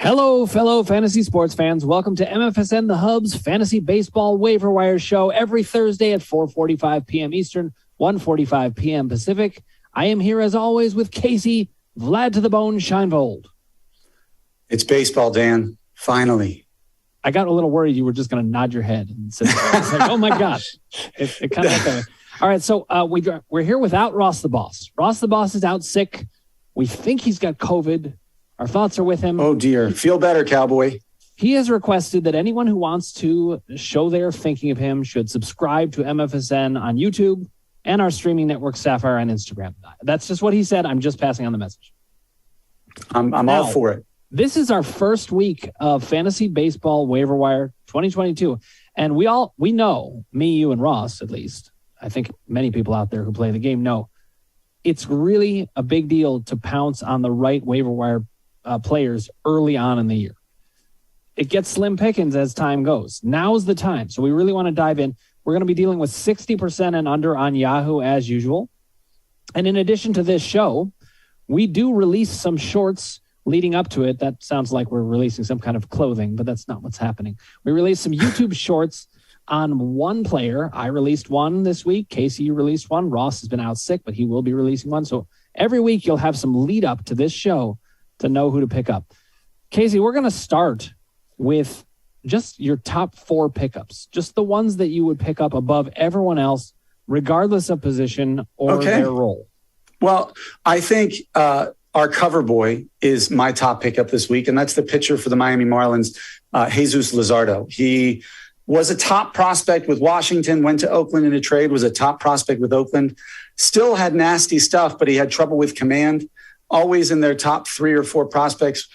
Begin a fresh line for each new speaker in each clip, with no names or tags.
Hello, fellow fantasy sports fans. Welcome to MFSN The Hub's Fantasy Baseball Waiver Wire Show every Thursday at 4:45 p.m. Eastern, 1:45 p.m. Pacific. I am here as always with Casey, Vlad to the Bone, Scheinvold.
It's baseball, Dan. Finally.
I got a little worried you were just going to nod your head and say, like, oh my gosh. It kind of like that. All right, so we're here without Ross the Boss. Ross the Boss is out sick. We think he's got COVID. Our thoughts are with him.
Oh, dear. Feel better, cowboy.
He has requested that anyone who wants to show their thinking of him should subscribe to MFSN on YouTube and our streaming network, Sapphire, on Instagram. That's just what he said. I'm just passing on the message.
I'm all for it.
This is our first week of Fantasy Baseball Waiver Wire 2022. And we know, me, you, and Ross, at least, I think many people out there who play the game know, it's really a big deal to pounce on the right waiver wire players early on in the year. It gets slim pickings as time goes. Now's the time. So we really want to dive in. We're going to be dealing with 60% and under on Yahoo as usual. And in addition to this show, we do release some shorts leading up to it. That sounds like we're releasing some kind of clothing, but that's not what's happening. We released some YouTube shorts on one player. I released one this week. Casey, you released one. Ross has been out sick, but he will be releasing one. So every week you'll have some lead up to this show to know who to pick up. Casey, we're going to start with just your top 4 pickups, just the ones that you would pick up above everyone else, regardless of position or their role.
Well, I think our cover boy is my top pickup this week, and that's the pitcher for the Miami Marlins, Jesus Lizardo. He was a top prospect with Washington, went to Oakland in a trade, was a top prospect with Oakland, still had nasty stuff, but he had trouble with command. Always in their top 3 or 4 prospects.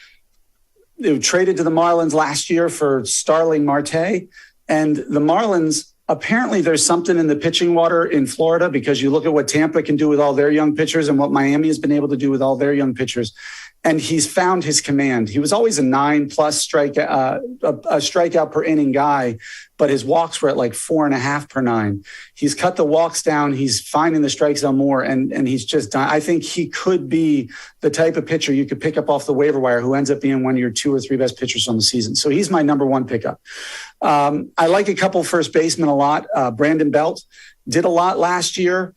They were traded to the Marlins last year for Starling Marte. And the Marlins, apparently there's something in the pitching water in Florida, because you look at what Tampa can do with all their young pitchers and what Miami has been able to do with all their young pitchers. And he's found his command. He was always a 9+ strikeout per inning guy, but his walks were at like 4.5 per 9. He's cut the walks down. He's finding the strike zone more, and he's just done. I think he could be the type of pitcher you could pick up off the waiver wire who ends up being one of your 2 or 3 best pitchers on the season. So he's my number 1 pickup. I like a couple first basemen a lot. Brandon Belt did a lot last year.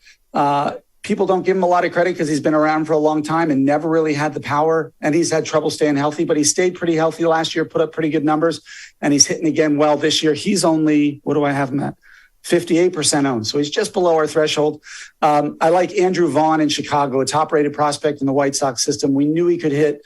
People don't give him a lot of credit because he's been around for a long time and never really had the power. And he's had trouble staying healthy, but he stayed pretty healthy last year, put up pretty good numbers, and he's hitting again well this year. He's only, what do I have him at? 58% owned. So he's just below our threshold. I like Andrew Vaughn in Chicago, a top-rated prospect in the White Sox system. We knew he could hit.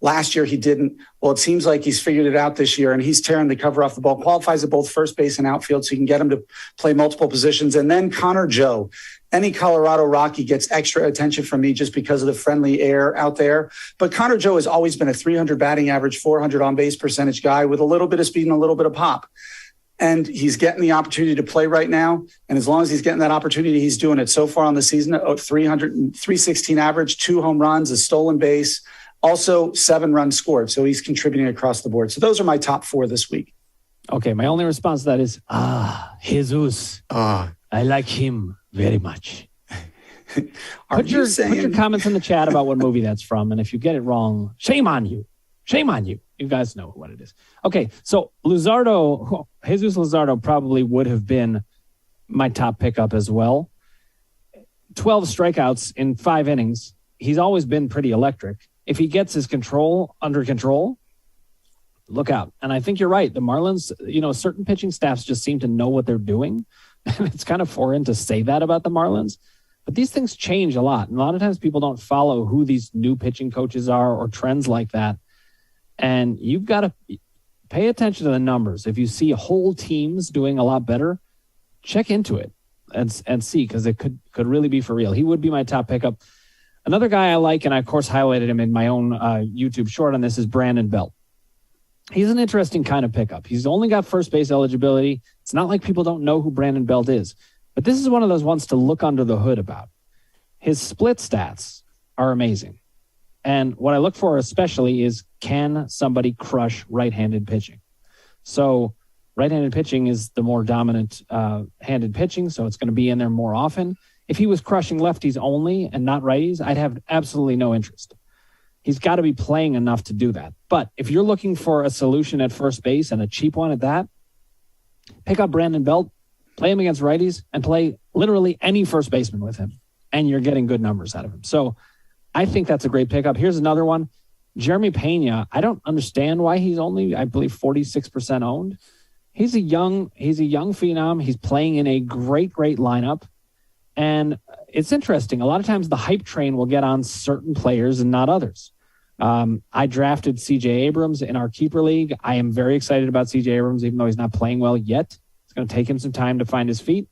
Last year, he didn't. Well, it seems like he's figured it out this year, and he's tearing the cover off the ball. Qualifies at both first base and outfield, so you can get him to play multiple positions. And then Connor Joe. Any Colorado Rocky gets extra attention from me just because of the friendly air out there. But Connor Joe has always been a 300 batting average, 400 on-base percentage guy with a little bit of speed and a little bit of pop. And he's getting the opportunity to play right now. And as long as he's getting that opportunity, he's doing it. So far on the season, 316 average, 2 home runs, a stolen base, also 7 runs scored. So he's contributing across the board. So those are my top 4 this week.
Okay, my only response to that is, Jesus. I like him very much. Put your comments in the chat about what movie that's from. And if you get it wrong, shame on you. Shame on you. You guys know what it is. Okay, so Jesus Lizardo probably would have been my top pickup as well. 12 strikeouts in 5 innings. He's always been pretty electric. If he gets his control under control, look out. And I think you're right. The Marlins, certain pitching staffs just seem to know what they're doing. And it's kind of foreign to say that about the Marlins. But these things change a lot. And a lot of times people don't follow who these new pitching coaches are or trends like that. And you've got to pay attention to the numbers. If you see whole teams doing a lot better, check into it and see, because it could really be for real. He would be my top pickup. Another guy I like, and I, of course, highlighted him in my own YouTube short on this, is Brandon Belt. He's an interesting kind of pickup. He's only got first base eligibility. It's not like people don't know who Brandon Belt is. But this is one of those ones to look under the hood about. His split stats are amazing. And what I look for especially is, can somebody crush right-handed pitching? So right-handed pitching is the more dominant handed pitching, so it's going to be in there more often. If he was crushing lefties only and not righties, I'd have absolutely no interest. He's got to be playing enough to do that. But if you're looking for a solution at first base and a cheap one at that, pick up Brandon Belt, play him against righties, and play literally any first baseman with him, and you're getting good numbers out of him. So I think that's a great pickup. Here's another one. Jeremy Pena, I don't understand why he's only, I believe, 46% owned. He's a young phenom. He's playing in a great lineup. And it's interesting. A lot of times the hype train will get on certain players and not others. I drafted C.J. Abrams in our keeper league. I am very excited about C.J. Abrams, even though he's not playing well yet. It's going to take him some time to find his feet.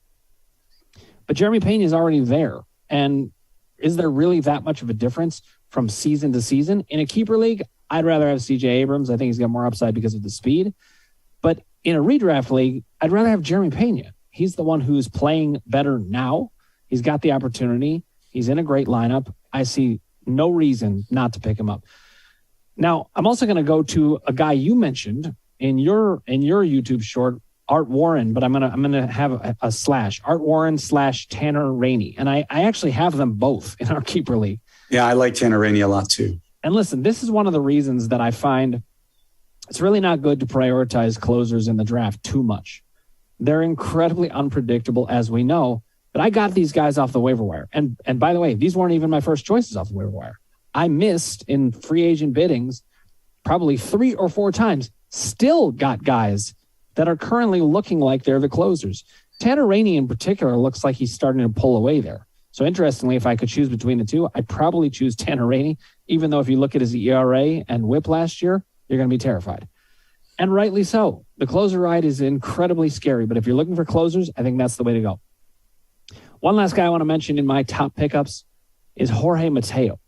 But Jeremy Pena is already there. And is there really that much of a difference from season to season? In a keeper league, I'd rather have C.J. Abrams. I think he's got more upside because of the speed. But in a redraft league, I'd rather have Jeremy Pena. He's the one who's playing better now. He's got the opportunity. He's in a great lineup. I see no reason not to pick him up. Now, I'm also going to go to a guy you mentioned in your YouTube short, Art Warren, but I'm gonna have a slash Art Warren / Tanner Rainey, and I actually have them both in our keeper league.
Yeah, I like Tanner Rainey a lot too.
And listen, this is one of the reasons that I find it's really not good to prioritize closers in the draft too much. They're incredibly unpredictable, as we know. But I got these guys off the waiver wire. And by the way, these weren't even my first choices off the waiver wire. I missed in free agent biddings probably 3 or 4 times. Still got guys that are currently looking like they're the closers. Tanner Rainey in particular looks like he's starting to pull away there. So interestingly, if I could choose between the two, I'd probably choose Tanner Rainey, even though if you look at his ERA and WHIP last year, you're going to be terrified. And rightly so. The closer ride is incredibly scary, but if you're looking for closers, I think that's the way to go. One last guy I want to mention in my top pickups is Jorge Mateo.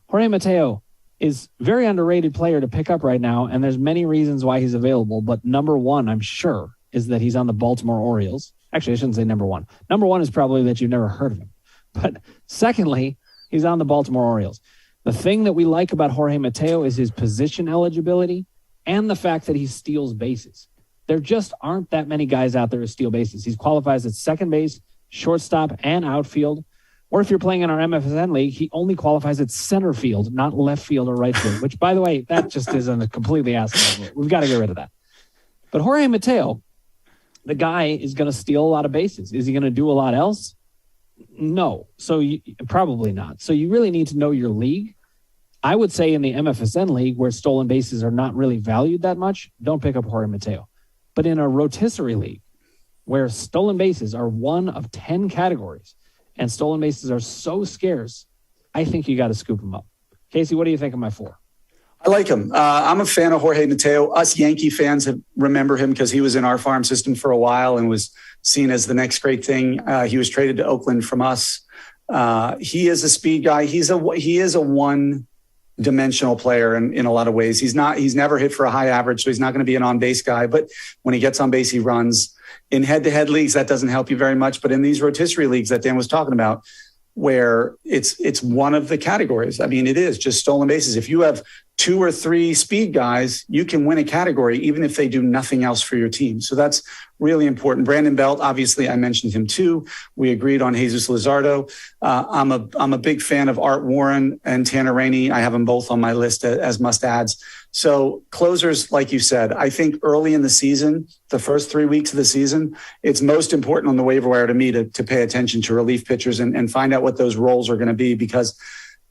Jorge Mateo is a very underrated player to pick up right now, and there's many reasons why he's available, but number one, I'm sure, is that he's on the Baltimore Orioles. Actually, I shouldn't say number one. Number one is probably that you've never heard of him. But secondly, he's on the Baltimore Orioles. The thing that we like about Jorge Mateo is his position eligibility and the fact that he steals bases. There just aren't that many guys out there who steal bases. He qualifies at second base, shortstop, and outfield. Or if you're playing in our MFSN league, he only qualifies at center field, not left field or right field, which, by the way, that just isn't a completely asinine. We've got to get rid of that. But Jorge Mateo, the guy is going to steal a lot of bases. Is he going to do a lot else? No. Probably not. So you really need to know your league. I would say in the MFSN league, where stolen bases are not really valued that much, don't pick up Jorge Mateo. But in a rotisserie league, where stolen bases are one of 10 categories and stolen bases are so scarce, I think you got to scoop them up. Casey, what do you think of my 4?
I like him. I'm a fan of Jorge Mateo. Us Yankee fans remember him because he was in our farm system for a while and was seen as the next great thing. He was traded to Oakland from us. He is a speed guy. He is a one-dimensional player in a lot of ways. He's never hit for a high average, so he's not going to be an on-base guy. But when he gets on base, he runs. In head-to-head leagues, that doesn't help you very much. But in these rotisserie leagues that Dan was talking about, where it's one of the categories. I mean, it is just stolen bases. If you have 2 or 3 speed guys, you can win a category, even if they do nothing else for your team. So that's really important. Brandon Belt, obviously, I mentioned him too. We agreed on Jesus Lizardo. I'm a big fan of Art Warren and Tanner Rainey. I have them both on my list as must-adds. So closers, like you said, I think early in the season, the first 3 weeks of the season, it's most important on the waiver wire to me to pay attention to relief pitchers and find out what those roles are going to be, because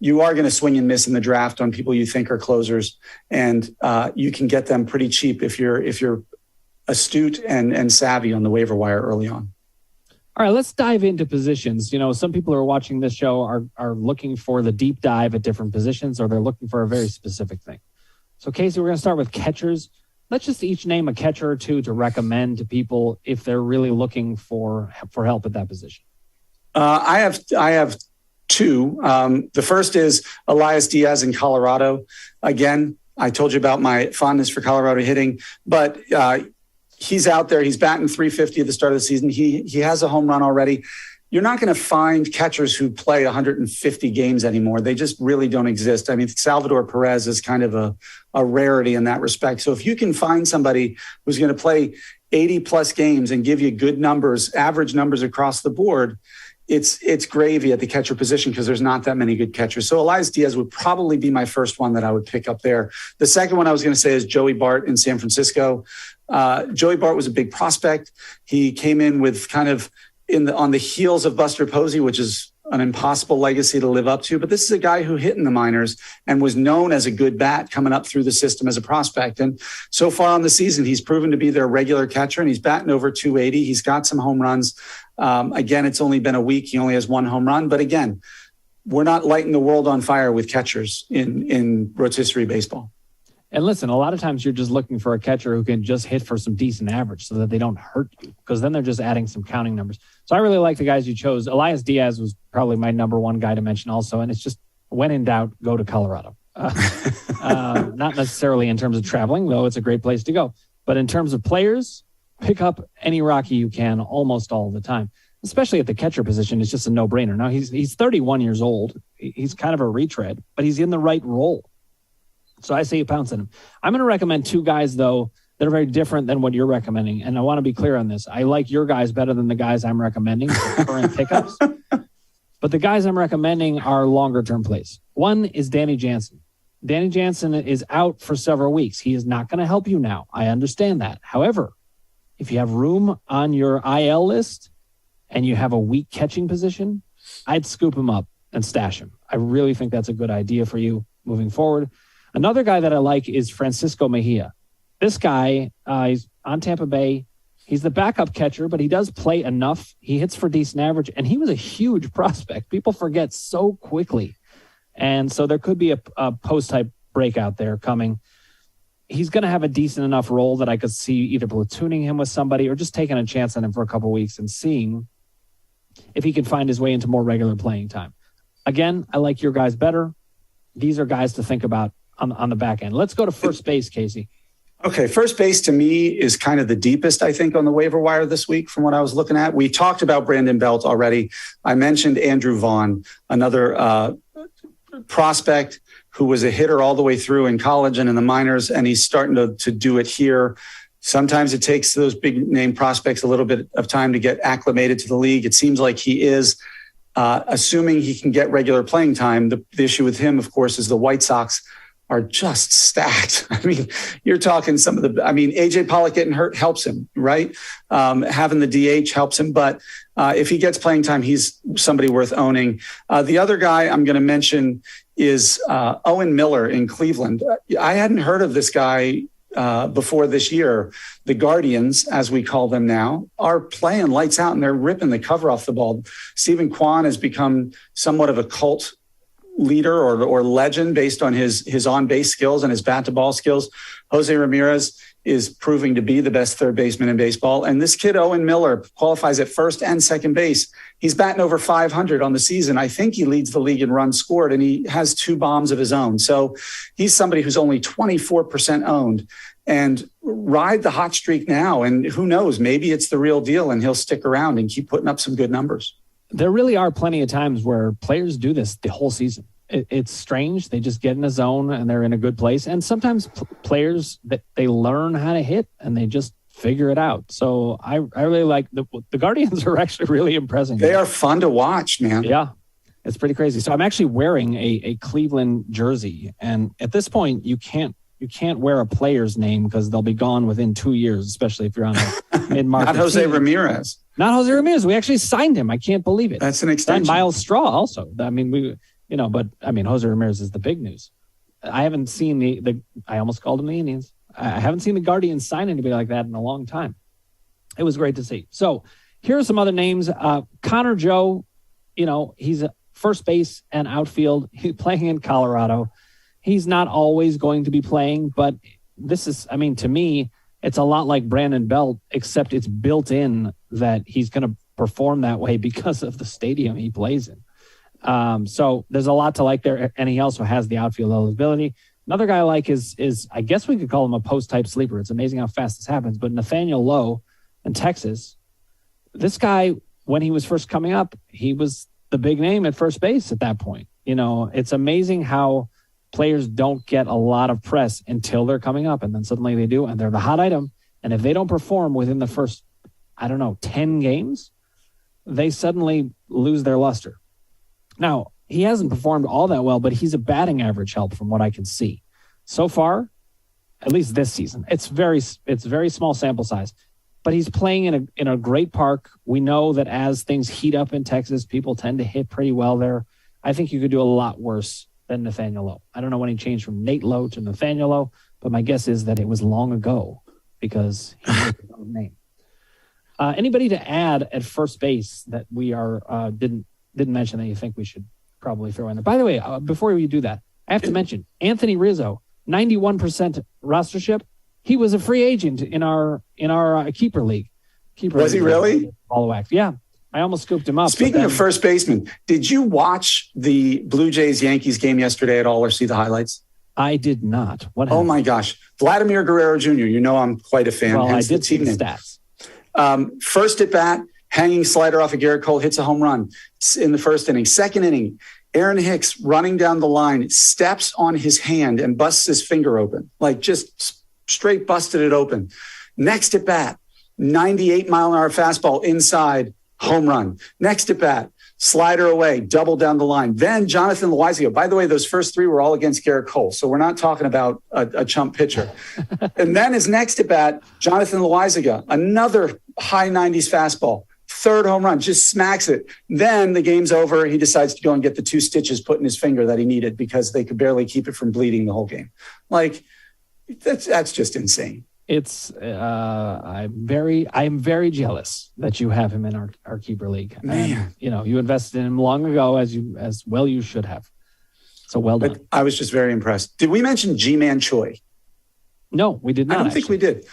you are going to swing and miss in the draft on people you think are closers, and you can get them pretty cheap if you're astute and savvy on the waiver wire early on.
All right, let's dive into positions. You know, some people who are watching this show are looking for the deep dive at different positions, or they're looking for a very specific thing. So, Casey, we're going to start with catchers. Let's just each name a catcher or two to recommend to people if they're really looking for help at that position.
I have 2. The first is Elias Diaz in Colorado. Again, I told you about my fondness for Colorado hitting, but he's out there. He's batting .350 at the start of the season. He has a home run already. You're not going to find catchers who play 150 games anymore. They just really don't exist. I mean, Salvador Perez is kind of a rarity in that respect. So if you can find somebody who's going to play 80 plus games and give you good numbers, average numbers across the board, it's gravy at the catcher position because there's not that many good catchers. So Elias Diaz would probably be my first one that I would pick up there. The second one I was going to say is Joey Bart in San Francisco. Joey Bart was a big prospect. He came in with kind of on the heels of Buster Posey, which is an impossible legacy to live up to. But this is a guy who hit in the minors and was known as a good bat coming up through the system as a prospect. And so far on the season, he's proven to be their regular catcher, and he's batting over 280. He's got some home runs. Again, it's only been a week. He only has one home run. But again, we're not lighting the world on fire with catchers in rotisserie baseball.
And listen, a lot of times you're just looking for a catcher who can just hit for some decent average so that they don't hurt you, because then they're just adding some counting numbers. So I really like the guys you chose. Elias Diaz was probably my number one guy to mention also. And it's just, when in doubt, go to Colorado. Not necessarily in terms of traveling, though it's a great place to go. But in terms of players, pick up any Rocky you can almost all the time, especially at the catcher position. It's just a no-brainer. Now, he's 31 years old. He's kind of a retread, but he's in the right role. So I say you pounce on him. I'm going to recommend two guys, though, that are very different than what you're recommending. And I want to be clear on this. I like your guys better than the guys I'm recommending for current pickups. But the guys I'm recommending are longer-term plays. One is Danny Jansen. Danny Jansen is out for several weeks. He is not going to help you now. I understand that. However, if you have room on your IL list and you have a weak catching position, I'd scoop him up and stash him. I really think that's a good idea for you moving forward. Another guy that I like is Francisco Mejia. This guy, he's on Tampa Bay. He's the backup catcher, but he does play enough. He hits for decent average, and he was a huge prospect. People forget so quickly. And so there could be a post-type breakout there coming. He's going to have a decent enough role that I could see either platooning him with somebody or just taking a chance on him for a couple of weeks and seeing if he can find his way into more regular playing time. Again, I like your guys better. These are guys to think about on the back end. Let's go to first base, Casey.
Okay, first base to me is kind of the deepest, I think, on the waiver wire this week from what I was looking at. We talked about Brandon Belt already. I mentioned Andrew Vaughn, another prospect who was a hitter all the way through in college and in the minors, and he's starting to do it here. Sometimes it takes those big name prospects a little bit of time to get acclimated to the league. It seems like he is, assuming he can get regular playing time. The issue with him, of course, is the White Sox are just stacked. I mean, you're talking AJ Pollock getting hurt helps him, right? Having the DH helps him. But if he gets playing time, he's somebody worth owning. The other guy I'm going to mention is Owen Miller in Cleveland. I hadn't heard of this guy before this year. The Guardians, as we call them now, are playing lights out and they're ripping the cover off the ball. Stephen Kwan has become somewhat of a cult leader or legend based on his on-base skills and his bat-to-ball skills. Jose Ramirez is proving to be the best third baseman in baseball. And this kid, Owen Miller, qualifies at first and second base. He's batting over 500 on the season. I think he leads the league in runs scored, and he has 2 bombs of his own. So he's somebody who's only 24% owned. And ride the hot streak now. And who knows, maybe it's the real deal and he'll stick around and keep putting up some good numbers.
There really are plenty of times where players do this the whole season. It's strange. They just get in a zone and they're in a good place. And sometimes players, that they learn how to hit and they just figure it out. So I really like the Guardians are actually really impressing.
They are fun to watch, man.
Yeah, it's pretty crazy. So I'm actually wearing a Cleveland jersey. And at this point, you can't wear a player's name because they'll be gone within 2 years, especially if you're on a mid-market
Not Jose Ramirez.
Not Jose Ramirez. We actually signed him. I can't believe it.
That's an extension.
Signed Miles Straw also. I mean, Jose Ramirez is the big news. I haven't seen I almost called him the Indians. I haven't seen the Guardians sign anybody like that in a long time. It was great to see. So here are some other names. Connor Joe, he's a first base and outfield. He's playing in Colorado. He's not always going to be playing, but this is, to me, it's a lot like Brandon Belt, except it's built in that he's going to perform that way because of the stadium he plays in. So there's a lot to like there, and he also has the outfield eligibility. Another guy I like is I guess we could call him a post-type sleeper. It's amazing how fast this happens, but Nathaniel Lowe in Texas, this guy, when he was first coming up, he was the big name at first base at that point. It's amazing how players don't get a lot of press until they're coming up, and then suddenly they do, and they're the hot item. And if they don't perform within the first, 10 games, they suddenly lose their luster. Now, he hasn't performed all that well, but he's a batting average help from what I can see. So far, at least this season, it's very small sample size, but he's playing in a great park. We know that as things heat up in Texas, people tend to hit pretty well there. I think you could do a lot worse than Nathaniel Lowe. I don't know when he changed from Nate Lowe to Nathaniel Lowe, but my guess is that it was long ago because he made his own name. Anybody to add at first base that we didn't mention that you think we should probably throw in there? By the way, before we do that, I have to mention Anthony Rizzo, 91% rostership. He was a free agent in our keeper league.
Was he really?
Yeah, I almost scooped him up.
Speaking of first baseman, did you watch the Blue Jays-Yankees game yesterday at all or see the highlights?
I did not. What happened?
Oh, my gosh. Vladimir Guerrero Jr., you know I'm quite a fan.
Well, I did see the stats.
First at bat, hanging slider off of Garrett Cole, hits a home run in the first inning. Second inning, Aaron Hicks running down the line, steps on his hand and busts his finger open, like just straight busted it open. Next at bat, 98-mile-an-hour fastball inside, home run. Next at bat, slider away, double down the line. Then Jonathan Loaizaga. By the way, those first three were all against Garrett Cole, so we're not talking about a chump pitcher. And then his next at bat, Jonathan Loaizaga, another high 90s fastball. Third home run, just smacks it. Then the game's over. He decides to go and get the 2 stitches put in his finger that he needed because they could barely keep it from bleeding the whole game. Like, that's just insane.
It's I'm very jealous that you have him in our keeper league.
Man,
and, you invested in him long ago as well you should have. So well done.
But I was just very impressed. Did we mention G-Man Choi?
No, we did not.
I don't think we did.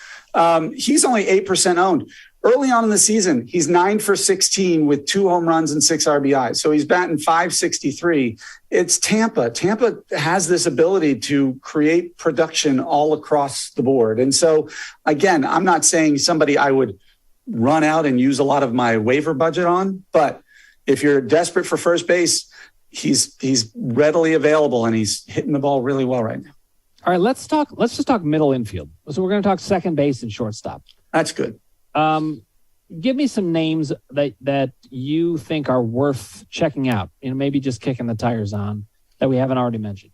He's only 8% owned. Early on in the season, he's 9 for 16 with 2 home runs and 6 RBIs. So he's batting .563. It's Tampa. Tampa has this ability to create production all across the board. And so, again, I'm not saying somebody I would run out and use a lot of my waiver budget on, but if you're desperate for first base, he's readily available and he's hitting the ball really well right now.
All right, let's just talk middle infield. So we're going to talk second base and shortstop.
That's good.
Give me some names that you think are worth checking out, maybe just kicking the tires on that we haven't already mentioned.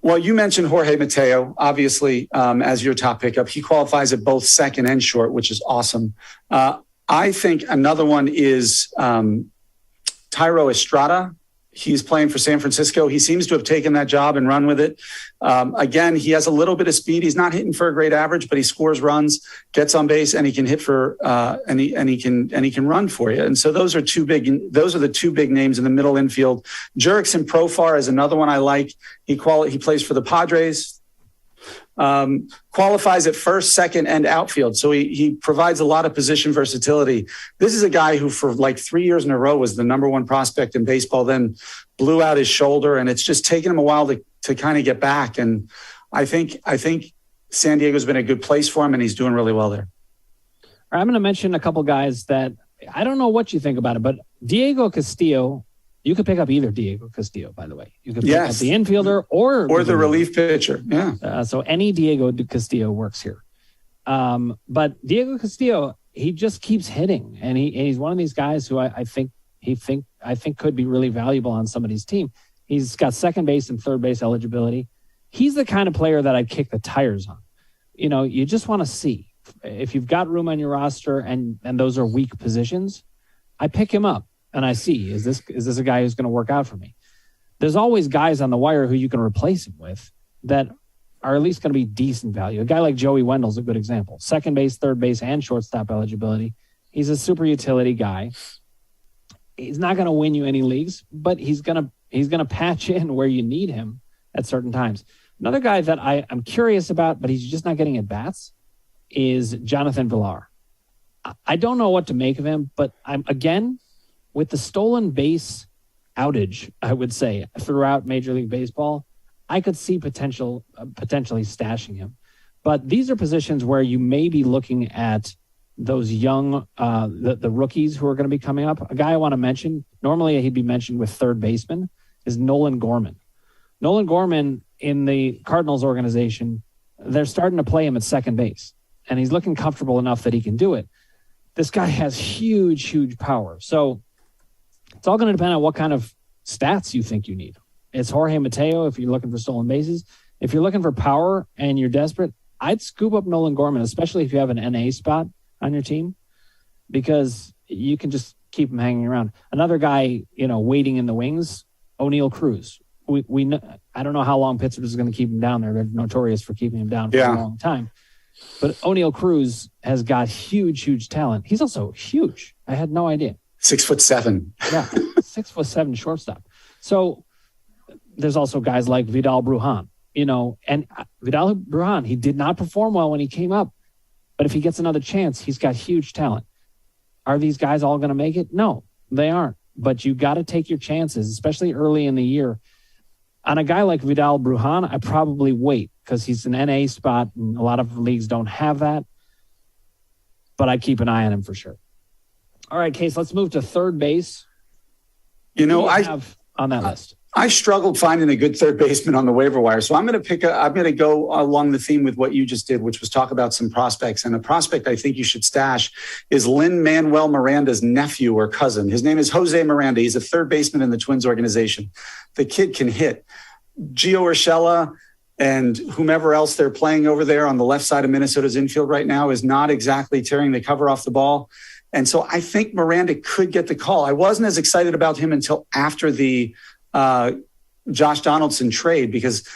Well, you mentioned Jorge Mateo, obviously, as your top pickup. He qualifies at both second and short, which is awesome. I think another one is Thairo Estrada. He's playing for San Francisco. He seems to have taken that job and run with it. Again, he has a little bit of speed. He's not hitting for a great average, but he scores runs, gets on base, and he can hit for and he can run for you. And so those are the 2 big names in the middle infield. Jurickson Profar is another one I like. He plays for the Padres. Qualifies at first, second, and outfield. So he provides a lot of position versatility. This is a guy who for like 3 years in a row was the number 1 prospect in baseball, then blew out his shoulder, and it's just taken him a while to kind of get back. And I think San Diego's been a good place for him, and he's doing really well there.
I'm going to mention a couple guys that I don't know what you think about it, but Diego Castillo. You could pick up either Diego Castillo, by the way. You could pick up the infielder or the
relief pitcher. Yeah.
So any Diego Castillo works here. But Diego Castillo, he just keeps hitting, and he's one of these guys who I think could be really valuable on somebody's team. He's got second base and third base eligibility. He's the kind of player that I'd kick the tires on. You just want to see if you've got room on your roster and those are weak positions. I pick him up. And I see, is this a guy who's going to work out for me? There's always guys on the wire who you can replace him with that are at least going to be decent value. A guy like Joey Wendell's a good example. Second base, third base, and shortstop eligibility. He's a super utility guy. He's not going to win you any leagues, but he's going to patch in where you need him at certain times. Another guy that I'm curious about, but he's just not getting at bats, is Jonathan Villar. I don't know what to make of him, but with the stolen base outage, I would say, throughout Major League Baseball, I could see potentially stashing him. But these are positions where you may be looking at those young, the rookies who are going to be coming up. A guy I want to mention, normally he'd be mentioned with third baseman, is Nolan Gorman. Nolan Gorman in the Cardinals organization, they're starting to play him at second base, and he's looking comfortable enough that he can do it. This guy has huge, huge power. So It's all going to depend on what kind of stats you think you need. It's Jorge Mateo if you're looking for stolen bases. If you're looking for power and you're desperate, I'd scoop up Nolan Gorman, especially if you have an NA spot on your team, because you can just keep him hanging around. Another guy, waiting in the wings, O'Neal Cruz. We know, I don't know how long Pittsburgh is going to keep him down there. They're notorious for keeping him down for a long time. But O'Neal Cruz has got huge talent. He's also huge. I had no idea.
6'7".
Yeah, 6'7" shortstop. So there's also guys like Vidal Brujan, and Vidal Brujan, he did not perform well when he came up. But if he gets another chance, he's got huge talent. Are these guys all going to make it? No, they aren't. But you got to take your chances, especially early in the year. On a guy like Vidal Brujan, I probably wait because he's an NA spot and a lot of leagues don't have that. But I keep an eye on him for sure. All right, Case, let's move to third base. I have on that list.
I struggled finding a good third baseman on the waiver wire. So I'm going to go along the theme with what you just did, which was talk about some prospects. And a prospect I think you should stash is Lin-Manuel Miranda's nephew or cousin. His name is Jose Miranda. He's a third baseman in the Twins organization. The kid can hit. Gio Urshela and whomever else they're playing over there on the left side of Minnesota's infield right now is not exactly tearing the cover off the ball. And so I think Miranda could get the call. I wasn't as excited about him until after the Josh Donaldson trade, because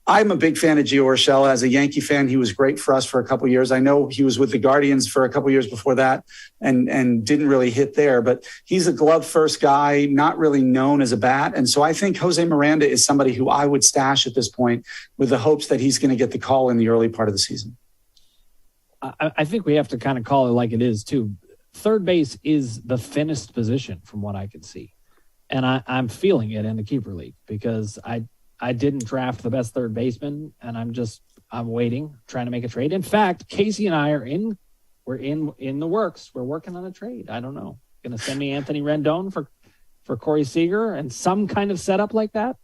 I'm a big fan of Gio Urshela. As a Yankee fan, he was great for us for a couple of years. I know he was with the Guardians for a couple of years before that and didn't really hit there, but he's a glove first guy, not really known as a bat. And so I think Jose Miranda is somebody who I would stash at this point with the hopes that he's going to get the call in the early part of the season.
I think we have to kind of call it like it is too. Third base is the thinnest position from what I can see. And I'm feeling it in the keeper league because I didn't draft the best third baseman, and I'm waiting, trying to make a trade. In fact, Casey and I we're in the works. We're working on a trade. I don't know. Going to send me Anthony Rendon for Corey Seager and some kind of setup like that.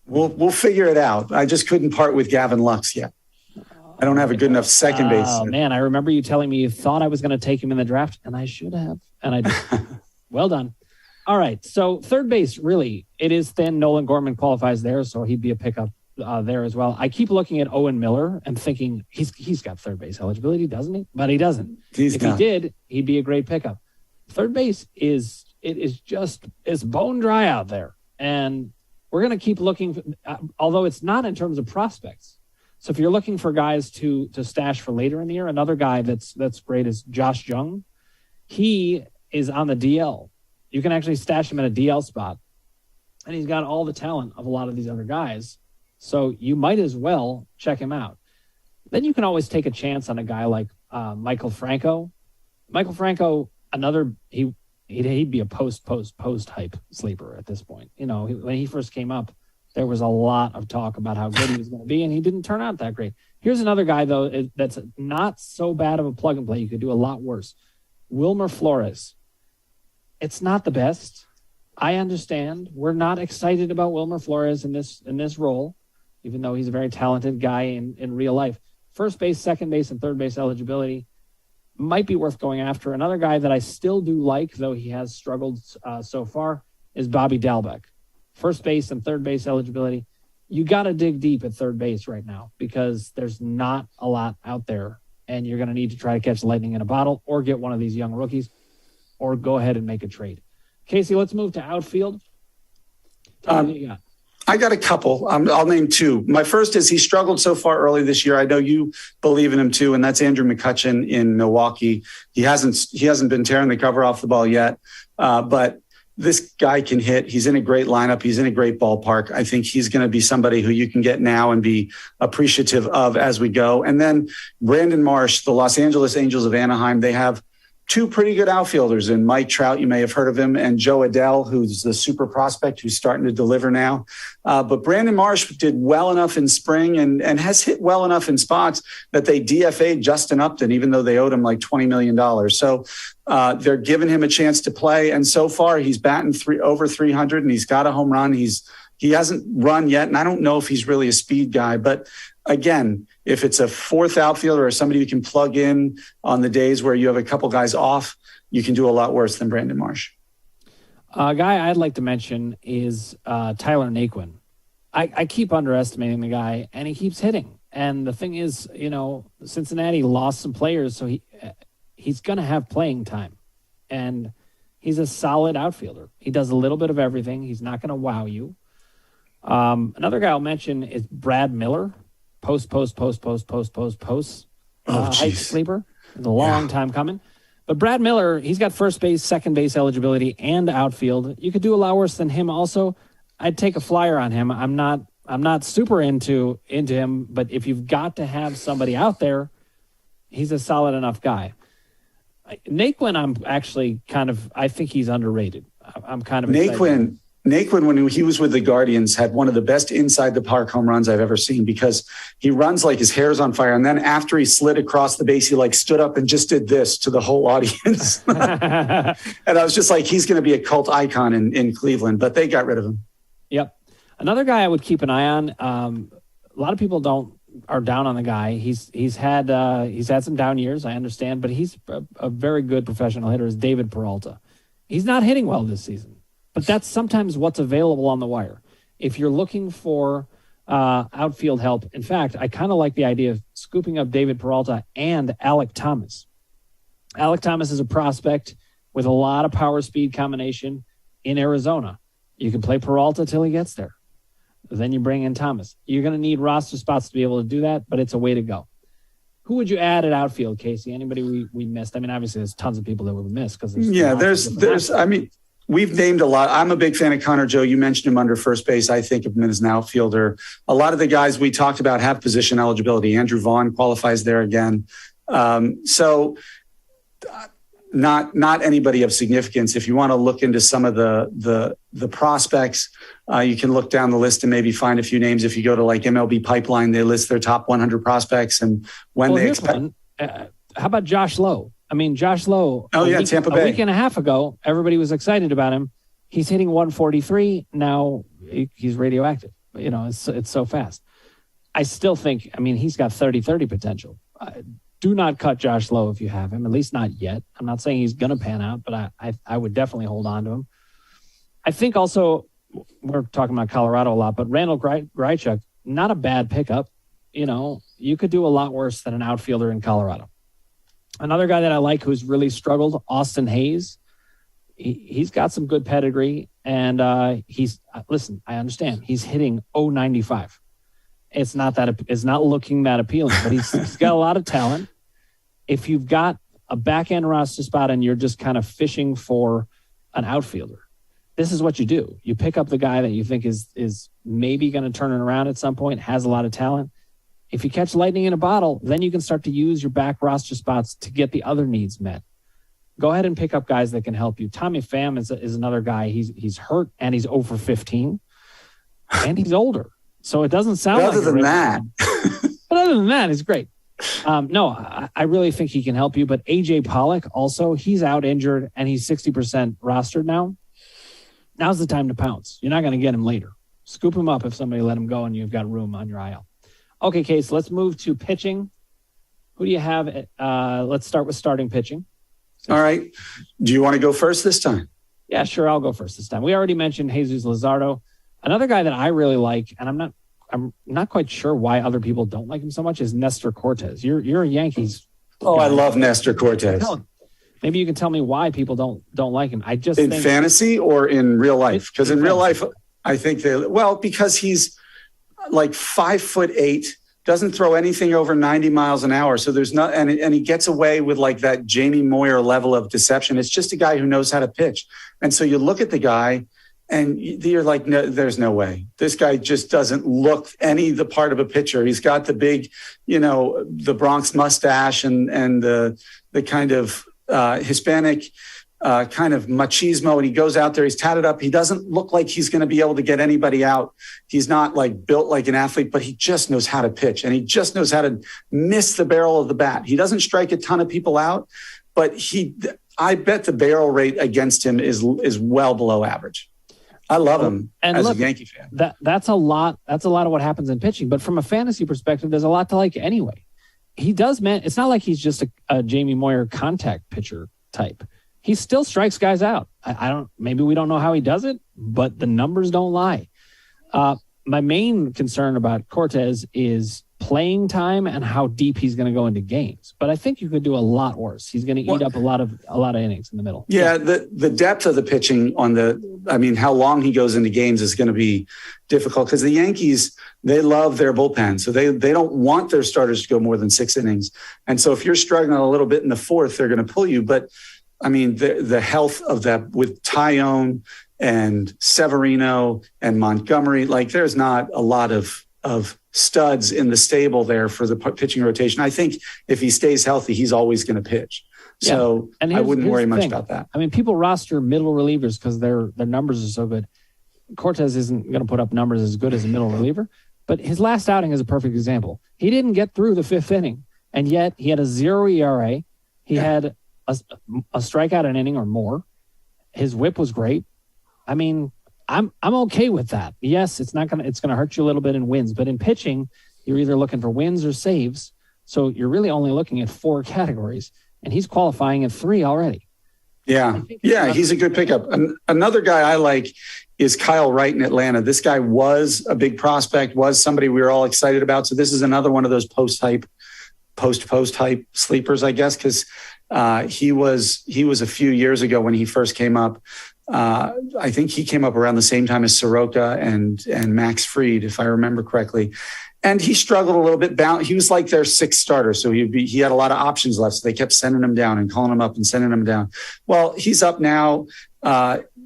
We'll figure it out. I just couldn't part with Gavin Lux yet. I don't have a good enough second base.
Oh man, I remember you telling me you thought I was going to take him in the draft, and I should have, and I did. Well done. All right, so third base, really, it is thin. Nolan Gorman qualifies there, so he'd be a pickup there as well. I keep looking at Owen Miller and thinking he's got third base eligibility, doesn't he? But he doesn't. If he did, he'd be a great pickup. Third base is bone dry out there, and we're going to keep looking, although it's not in terms of prospects. So if you're looking for guys to stash for later in the year, another guy that's great is Josh Jung. He is on the DL. You can actually stash him in a DL spot, and he's got all the talent of a lot of these other guys. So you might as well check him out. Then you can always take a chance on a guy like Michael Franco. Michael Franco, he'd be a post hype sleeper at this point. When he first came up, there was a lot of talk about how good he was going to be, and he didn't turn out that great. Here's another guy, though, that's not so bad of a plug and play. You could do a lot worse. Wilmer Flores. It's not the best. I understand. We're not excited about Wilmer Flores in this role, even though he's a very talented guy in real life. First base, second base, and third base eligibility might be worth going after. Another guy that I still do like, though he has struggled so far, is Bobby Dalbec. First base and third base eligibility. You got to dig deep at third base right now because there's not a lot out there, and you're going to need to try to catch lightning in a bottle or get one of these young rookies, or go ahead and make a trade. Casey, let's move to outfield.
I got a couple. I'll name two. My first is he struggled so far early this year. I know you believe in him too, and that's Andrew McCutchen in Milwaukee. He hasn't been tearing the cover off the ball yet, but this guy can hit. He's in a great lineup. He's in a great ballpark. I think he's going to be somebody who you can get now and be appreciative of as we go. And then Brandon Marsh, the Los Angeles Angels of Anaheim, they have two pretty good outfielders in Mike Trout, you may have heard of him, and Joe Adell, who's the super prospect who's starting to deliver now. But Brandon Marsh did well enough in spring and has hit well enough in spots that they DFA'd Justin Upton, even though they owed him like $20 million. So they're giving him a chance to play. And so far he's batting over 300 and he's got a home run. He hasn't run yet, and I don't know if he's really a speed guy. But again, if it's a fourth outfielder or somebody you can plug in on the days where you have a couple guys off, you can do a lot worse than Brandon Marsh.
A guy I'd like to mention is Tyler Naquin. I keep underestimating the guy, and he keeps hitting. And the thing is, Cincinnati lost some players, so he's going to have playing time. And he's a solid outfielder. He does a little bit of everything. He's not going to wow you. Another guy I'll mention is Brad Miller. Post. Height sleeper. It's a long time coming. But Brad Miller, he's got first base, second base eligibility, and outfield. You could do a lot worse than him also. I'd take a flyer on him. I'm not super into him, but if you've got to have somebody out there, he's a solid enough guy. Naquin, I think he's underrated. I'm kind of excited.
Naquin, when he was with the Guardians, had one of the best inside the park home runs I've ever seen because he runs like his hair's on fire. And then after he slid across the base, he like stood up and just did this to the whole audience. And I was just like, he's going to be a cult icon in Cleveland, but they got rid of him.
Yep. Another guy I would keep an eye on. A lot of people are down on the guy. He's had some down years, I understand, but he's a very good professional hitter. Is David Peralta. He's not hitting well this season. But that's sometimes what's available on the wire. If you're looking for outfield help, in fact, I kind of like the idea of scooping up David Peralta and Alek Thomas. Alek Thomas is a prospect with a lot of power speed combination in Arizona. You can play Peralta till he gets there. Then you bring in Thomas. You're going to need roster spots to be able to do that, but it's a way to go. Who would you add at outfield, Casey? Anybody we missed? I mean, obviously there's tons of people that we missed because
we've named a lot. I'm a big fan of Connor Joe. You mentioned him under first base. I think of him as an outfielder. A lot of the guys we talked about have position eligibility. Andrew Vaughn qualifies there again. Not anybody of significance. If you want to look into some of the prospects, you can look down the list and maybe find a few names. If you go to like MLB Pipeline, they list their top 100 prospects and when they expect.
How about Josh Lowe? I mean, Josh Lowe.
Tampa Bay.
A week and a half ago, everybody was excited about him. He's hitting 143. Now he's radioactive. It's so fast. I still think, he's got 30-30 potential. Do not cut Josh Lowe if you have him, at least not yet. I'm not saying he's going to pan out, but I would definitely hold on to him. I think also, we're talking about Colorado a lot, but Randall Grichuk, not a bad pickup. You could do a lot worse than an outfielder in Colorado. Another guy that I like who's really struggled, Austin Hayes. He's got some good pedigree, and I understand he's hitting 095. It's not looking that appealing, but he's got a lot of talent. If you've got a back end roster spot and you're just kind of fishing for an outfielder, this is what you do. You pick up the guy that you think is maybe going to turn it around at some point, has a lot of talent. If you catch lightning in a bottle, then you can start to use your back roster spots to get the other needs met. Go ahead and pick up guys that can help you. Tommy Pham is another guy. He's hurt and he's over 15 and he's older. So it doesn't sound
other than that.
But other than that, it's great. I really think he can help you. But AJ Pollock also, he's out injured and he's 60% rostered now. Now's the time to pounce. You're not going to get him later. Scoop him up if somebody let him go and you've got room on your IL. Okay, Case, let's move to pitching. Who do you have? Let's start with starting pitching.
All right. Do you want to go first this time?
Yeah, sure. I'll go first this time. We already mentioned Jesus Lizardo. Another guy that I really like, and I'm not quite sure why other people don't like him so much, is Nestor Cortes. You're a Yankees
guy. I love Nestor Cortes.
Maybe you can tell me why people don't like him. I just
think fantasy or in real life? Because in real life, I think because he's like 5'8", doesn't throw anything over 90 miles an hour. So there's not, and he gets away with like that Jamie Moyer level of deception. It's just a guy who knows how to pitch. And so you look at the guy and you're like, no, there's no way. This guy just doesn't look the part of a pitcher. He's got the big, the Bronx mustache and the kind of Hispanic kind of machismo, and he goes out there, he's tatted up. He doesn't look like he's going to be able to get anybody out. He's not like built like an athlete, but he just knows how to pitch and he just knows how to miss the barrel of the bat. He doesn't strike a ton of people out, but I bet the barrel rate against him is well below average. I love him as a Yankee fan.
That's a lot of what happens in pitching, but from a fantasy perspective, there's a lot to like anyway. He does, man. It's not like he's just a Jamie Moyer contact pitcher type. he still strikes guys out. Maybe we don't know how he does it, but the numbers don't lie. My main concern about Cortes is playing time and how deep he's going to go into games. But I think you could do a lot worse. He's going to eat up a lot of innings in the middle.
Yeah, the depth of the pitching how long he goes into games is going to be difficult because the Yankees, they love their bullpen. So they don't want their starters to go more than 6 innings. And so if you're struggling a little bit in the 4th, they're going to pull you. But I mean, the health of that with Tyone and Severino and Montgomery, like there's not a lot of studs in the stable there for the pitching rotation. I think if he stays healthy, he's always going to pitch. So I wouldn't worry much about that.
I mean, people roster middle relievers because their numbers are so good. Cortes isn't going to put up numbers as good as a middle reliever, but his last outing is a perfect example. He didn't get through the 5th inning, and yet he had a 0 ERA. He had a strikeout an inning or more. His whip was great. I mean, I'm okay with that. Yes, it's going to hurt you a little bit in wins, but in pitching, you're either looking for wins or saves. So you're really only looking at 4 categories, and he's qualifying at 3 already.
Yeah. Yeah. He's a good pickup. Another guy I like is Kyle Wright in Atlanta. This guy was a big prospect, was somebody we were all excited about. So this is another one of those post hype sleepers, I guess, because he was a few years ago when he first came up. I think he came up around the same time as Soroka and Max Fried, if I remember correctly. And he struggled a little bit. He was like their 6th starter. So he had a lot of options left. So they kept sending him down and calling him up and sending him down. Well, he's up now.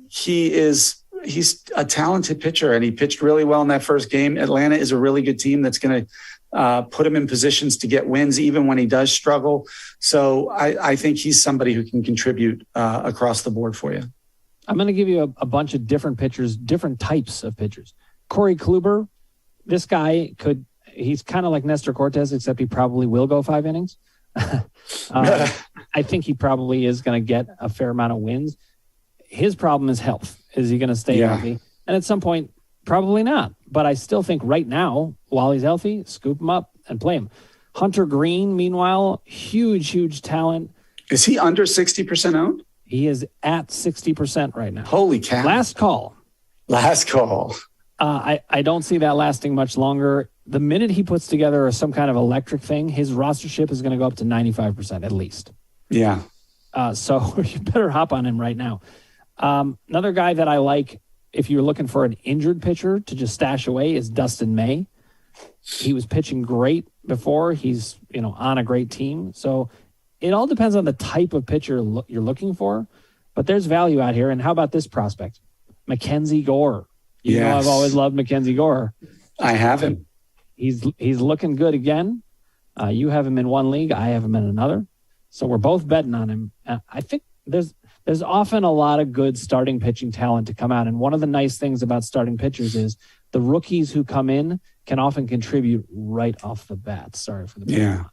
He's a talented pitcher, and he pitched really well in that first game. Atlanta is a really good team that's going to put him in positions to get wins, even when he does struggle. So I think he's somebody who can contribute across the board for you.
I'm going to give you a bunch of different pitchers, different types of pitchers. Corey Kluber, this guy he's kind of like Nestor Cortes, except he probably will go 5 innings. I think he probably is going to get a fair amount of wins. His problem is health. Is he going to stay healthy? And at some point, probably not. But I still think right now, while he's healthy, scoop him up and play him. Hunter Greene, meanwhile, huge talent.
Is he under 60% owned?
He is at 60% right now.
Holy cow.
Last call. I don't see that lasting much longer. The minute he puts together some kind of electric thing, his rostership is going to go up to 95% at least.
Yeah.
So you better hop on him right now. Another guy that I like, if you're looking for an injured pitcher to just stash away, is Dustin May. He was pitching great before. He's on a great team. So it all depends on the type of pitcher you're looking for, but there's value out here. And how about this prospect? Mackenzie Gore. You know I've always loved Mackenzie Gore.
I have him.
He's looking good again. You have him in one league. I have him in another. So we're both betting on him. I think there's often a lot of good starting pitching talent to come out. And one of the nice things about starting pitchers is the rookies who come in can often contribute right off the bat. Sorry for the
yeah.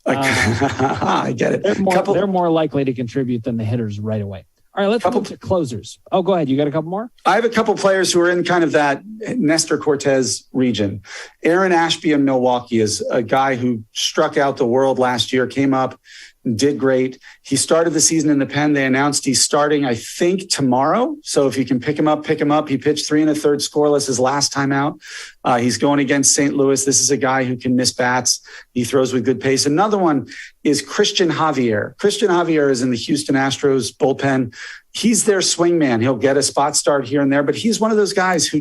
I get it.
They're more likely to contribute than the hitters right away. All right, let's move to closers. Oh, go ahead. You got a couple more?
I have a couple players who are in kind of that Nestor Cortes region. Aaron Ashby in Milwaukee is a guy who struck out the world last year, came up, did great. He started the season in the pen. They announced he's starting, I think, tomorrow. So if you can pick him up, pick him up. He pitched 3 1/3 scoreless his last time out. He's going against St. Louis. This is a guy who can miss bats. He throws with good pace. Another one is Christian Javier. Christian Javier is in the Houston Astros bullpen. He's their swing man. He'll get a spot start here and there, but he's one of those guys who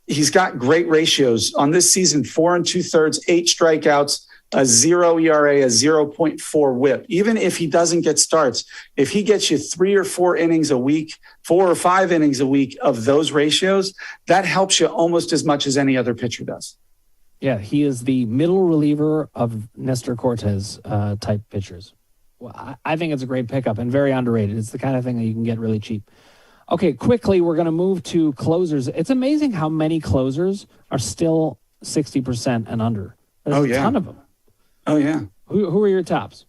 he's got great ratios on this season. 4 2/3, 8 strikeouts, a 0 ERA, a 0.4 whip. Even if he doesn't get starts, if he gets you 3 or 4 innings a week, 4 or 5 innings a week of those ratios, that helps you almost as much as any other pitcher does.
Yeah, he is the middle reliever of Nestor Cortes type pitchers. Well, I think it's a great pickup and very underrated. It's the kind of thing that you can get really cheap. Okay, quickly, we're going to move to closers. It's amazing how many closers are still 60% and under. There's a ton of them.
Oh, yeah.
Who are your tops?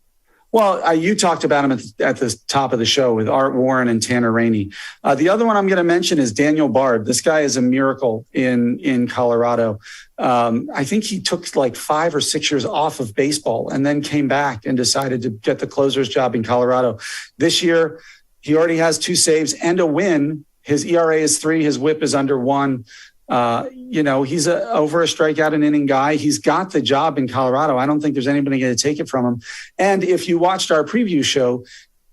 Well, you talked about him at the top of the show with Art Warren and Tanner Rainey. The other one I'm going to mention is Daniel Bard. This guy is a miracle in Colorado. I think he took like 5 or 6 years off of baseball and then came back and decided to get the closer's job in Colorado. This year, he already has 2 saves and a win. His ERA is 3. His WHIP is under 1. He's over a strikeout an inning guy. He's got the job in Colorado. I don't think there's anybody going to take it from him. And if you watched our preview show,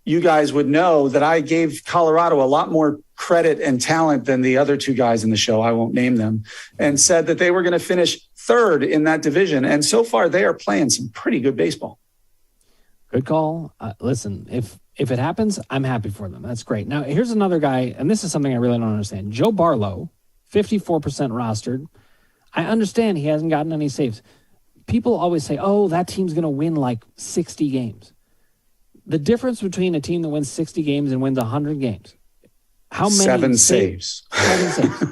you guys would know that I gave Colorado a lot more credit and talent than the other 2 guys in the show. I won't name them, and said that they were going to finish 3rd in that division. And so far they are playing some pretty good baseball. Good call.
Listen, if it happens, I'm happy for them. That's great. Now here's another guy. And this is something I really don't understand. Joe Barlow, 54% rostered. I understand he hasn't gotten any saves. People always say, oh, that team's going to win like 60 games. The difference between a team that wins 60 games and wins 100 games, how many?
7 saves.
7 saves.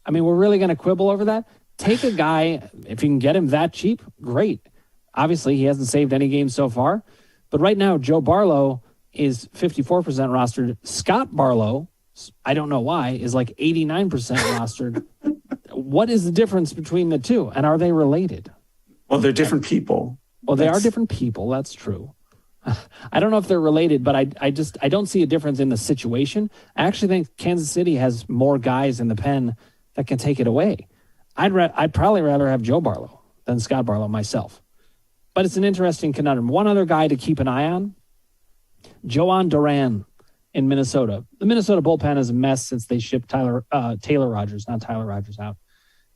I mean, we're really going to quibble over that? Take a guy, if you can get him that cheap, great. Obviously, he hasn't saved any games so far. But right now, Joe Barlow is 54% rostered. Scott Barlow, I don't know why, is like 89% rostered. What is the difference between the two? And are they related?
Well, they're different people.
Well, they are different people. That's true. I don't know if they're related, but I don't see a difference in the situation. I actually think Kansas City has more guys in the pen that can take it away. I'd probably rather have Joe Barlow than Scott Barlow myself. But it's an interesting conundrum. One other guy to keep an eye on, Joan Duran in Minnesota. The Minnesota bullpen is a mess since they shipped Taylor Rogers out.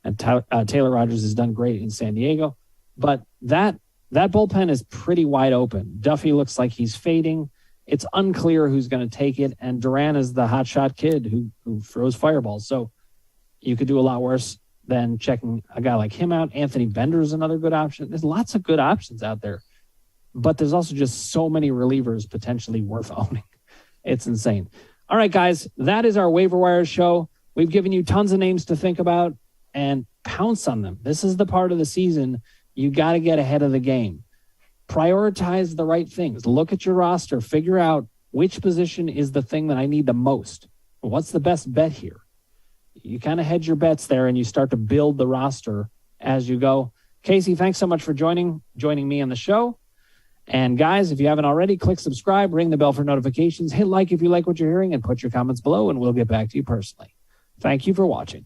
And Taylor Rogers has done great in San Diego. But that bullpen is pretty wide open. Duffy looks like he's fading. It's unclear who's going to take it. And Duran is the hotshot kid who throws fireballs. So you could do a lot worse than checking a guy like him out. Anthony Bender is another good option. There's lots of good options out there. But there's also just so many relievers potentially worth owning. It's insane. All right, guys, that is our waiver wire show. We've given you tons of names to think about and pounce on them. This is the part of the season you got to get ahead of the game. Prioritize the right things. Look at your roster. Figure out which position is the thing that I need the most. What's the best bet here? You kind of hedge your bets there and you start to build the roster as you go. Casey, thanks so much for joining me on the show. And guys, if you haven't already, click subscribe, ring the bell for notifications, hit like if you like what you're hearing, and put your comments below, and we'll get back to you personally. Thank you for watching.